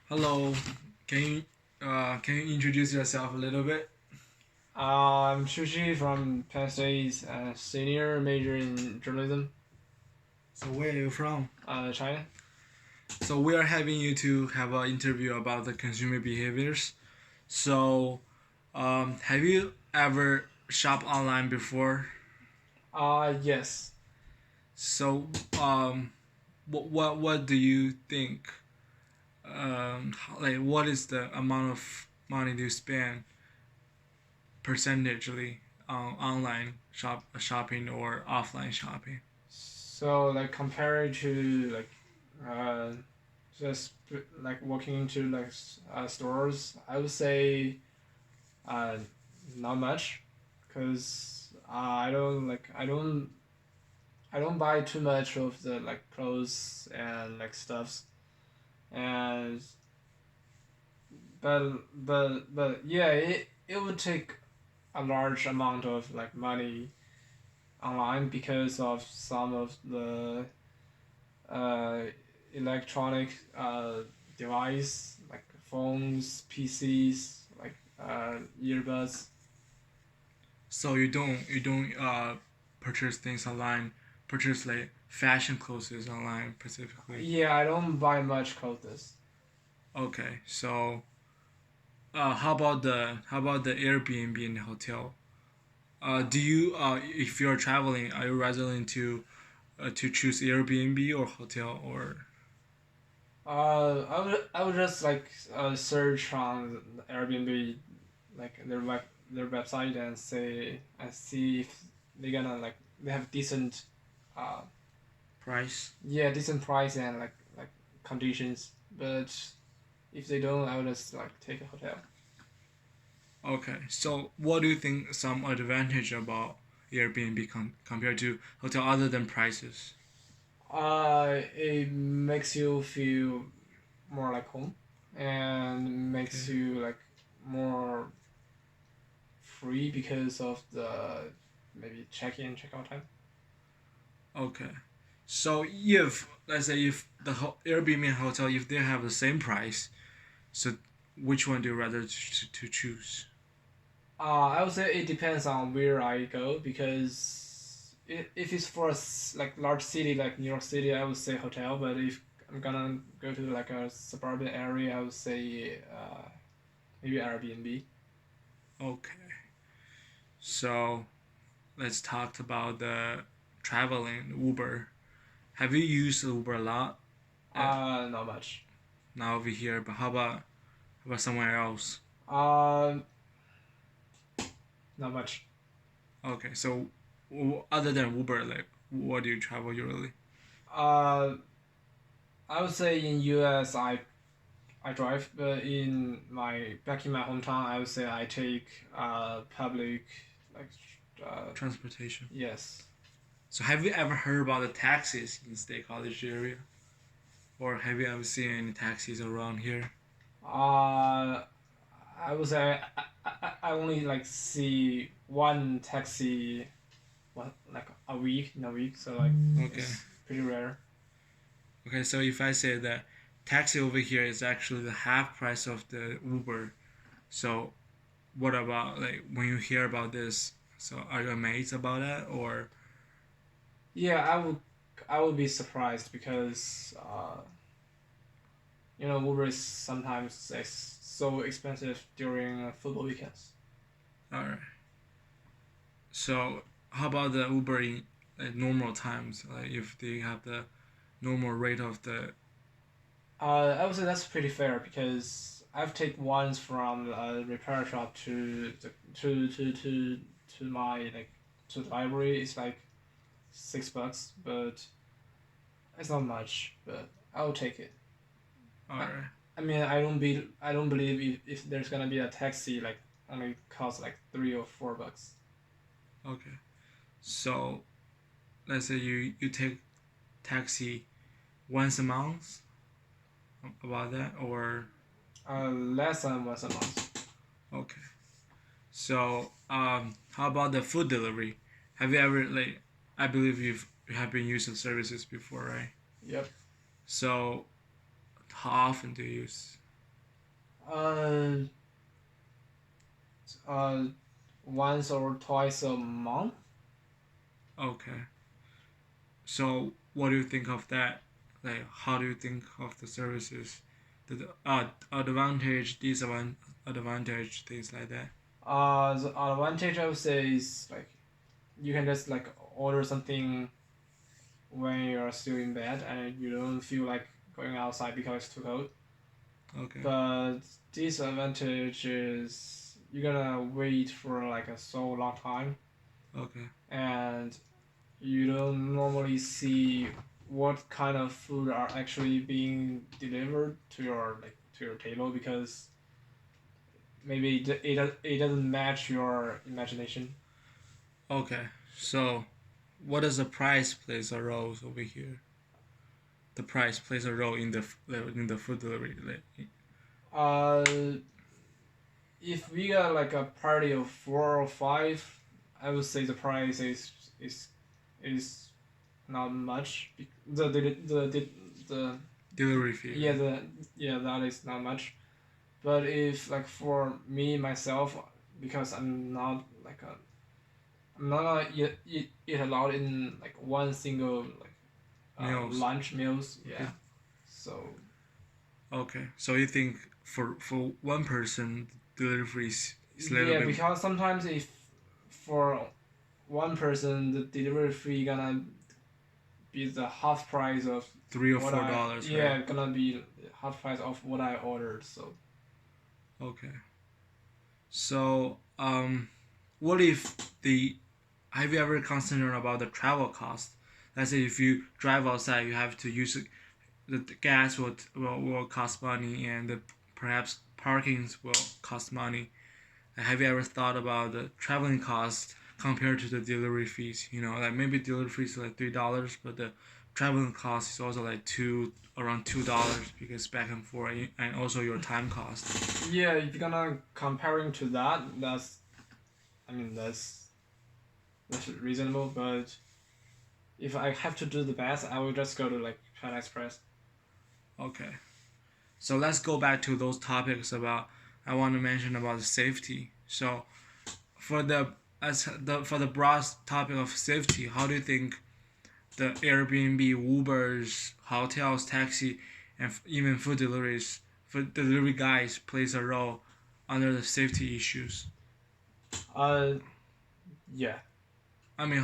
Hello, can you introduce yourself a little bit? I'm Chushi from Penn State, senior major in journalism, So where are you from? China. So we are having you to have an interview about the consumer behaviors. So, have you ever shopped online before? Yes. So, what do you think? Like, what is the amount of money do you spend percentagely on online shopping or offline shopping? So like compared to uh, just like walking into stores, I would say uh, not much, cause I don't buy too much of the like clothes and like stuffs and but yeah, it would take a large amount of like money online because of some of the uh, electronic device like phones, PCs, like earbuds. So you don't purchase things online, purchase like fashion clothes online specifically. Yeah, I don't buy much clothes. Okay, so how about the Airbnb and the hotel? Do you if you're traveling, are you rather to choose Airbnb or hotel or I would just search on Airbnb like their website and say and see if they're gonna like they have decent uh price? yeah decent price and like conditions. But if they don't, I would just like take a hotel. Okay, so what do you think some advantage about Airbnb compared to hotel other than prices? It makes you feel more like home and Okay. makes you like more free because of the maybe check in check out time. Okay. So if let's say if the Airbnb and hotel if they have the same price, so which one do you rather to choose? I would say it depends on where I go because if it's for like large city like New York City, I would say hotel. But if I'm gonna go to like a suburban area, I would say maybe Airbnb. Okay. So let's talk about the traveling Uber. Have you used Uber a lot? Uh, Not much. Now over here, but how about somewhere else? Uh, Not much. Okay, so other than Uber, like what do you travel usually? Uh, I would say in US I drive, but in my back in my hometown, I would say I take public like Transportation. yes. So have you ever heard about the taxis in State College area? Or have you ever seen any taxis around here? Uh, I would say I only like see one taxi, what like a week in a week, so like Okay. it's pretty rare. Okay, so if I say that taxi over here is actually the half price of the Uber, so what about like when you hear about this? So are you amazed about that or Yeah, I would be surprised because Uber is sometimes so expensive during football weekends. alright? So how about the Uber in like normal times? Like if they have the normal rate of the I would say that's pretty fair because I've taken ones from a repair shop to my like to the library. It's like $6, but it's not much. But I'll take it. I, alright, I mean, I don't believe if there's gonna be a taxi like only cost like $3 or $4. okay. So let's say you take taxi once a month about that or Less than once a month. okay. So, how about the food delivery? Have you ever like? I believe you have been using services before, right? Yep. So, how often do you use? Uh, uh, once or twice a month. Okay. So what do you think of that? Like, how do you think of the services, the advantage, disadvantage, things like that? The advantage I would say is like you can just like order something when you're still in bed and you don't feel like going outside because it's too cold. Okay. But disadvantage is you're gonna wait for like a so long time Okay. and you don't normally see what kind of food are actually being delivered to your table because maybe it doesn't match your imagination. Okay. So, what does the price plays a role over here? The price plays a role in the food delivery. Uh, if we got like a party of 4 or 5, I would say the price is is not much. The Delivery fee, yeah right? the yeah that is not much. But if like for me myself, because I'm not gonna eat a lot in like one single like Meals. lunch meals. Okay. Yeah, so Okay. So you think for one person, delivery is a little yeah, bit because sometimes if for one person the delivery fee gonna be the half price of three or what four I dollars, right? yeah gonna be half price of what I ordered. So Okay. So what if the have you ever considered about the travel cost? Let's say if you drive outside, you have to use the gas will cost money, and perhaps parkings will cost money. Have you ever thought about the traveling cost compared to the delivery fees? Like maybe delivery fees are like $3, but the traveling cost is also like around $2 because back and forth, and also your time cost. yeah, if you're gonna comparing to that, I mean that's reasonable. But if I have to do the best, I will just go to like China Express. Okay, so let's go back to those topics about. I want to mention about the safety. So for the broad topic of safety, how do you think the Airbnb, Ubers, hotels, taxi, and even food delivery guys plays a role under the safety issues? Uh, yeah. I mean,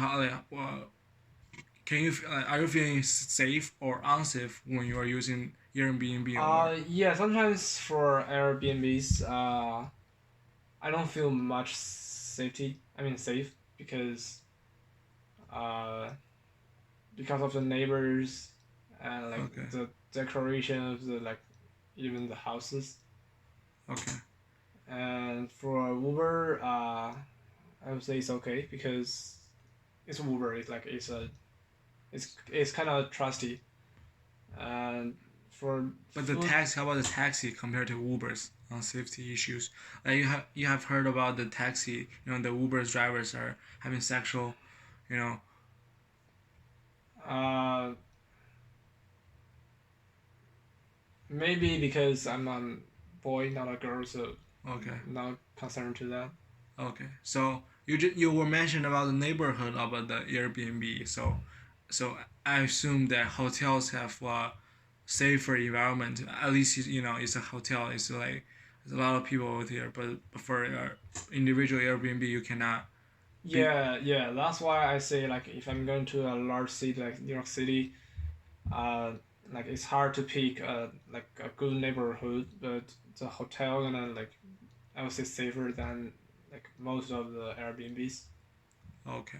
can you are you feeling safe or unsafe when you are using Airbnb or Yeah. Sometimes for Airbnbs, I don't feel much safety. I mean safe uh because of the neighbors and like okay, the decoration of the like even the houses. okay, And for Uber, I would say it's okay because it's Uber. It's like it's kind of trusty. And for but the food, taxi, how about the taxi compared to Ubers on safety issues? Like you have heard about the taxi, the Uber's drivers are having sexual, you know, uh, maybe because I'm a boy, not a girl, so okay. not concerned to that. Okay, so you were mentioning about the neighborhood about the Airbnb. So I assume that hotels have a safer environment. At least it's a hotel. It's like there's a lot of people over here. But for individual Airbnb, you cannot be. Yeah, yeah. That's why I say like if I'm going to a large city like New York City, uh, like it's hard to pick like a good neighborhood, but the hotel gonna like I would say safer than like most of the Airbnbs. Okay.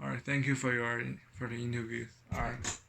All right. Thank you for the interview. All right. Thanks.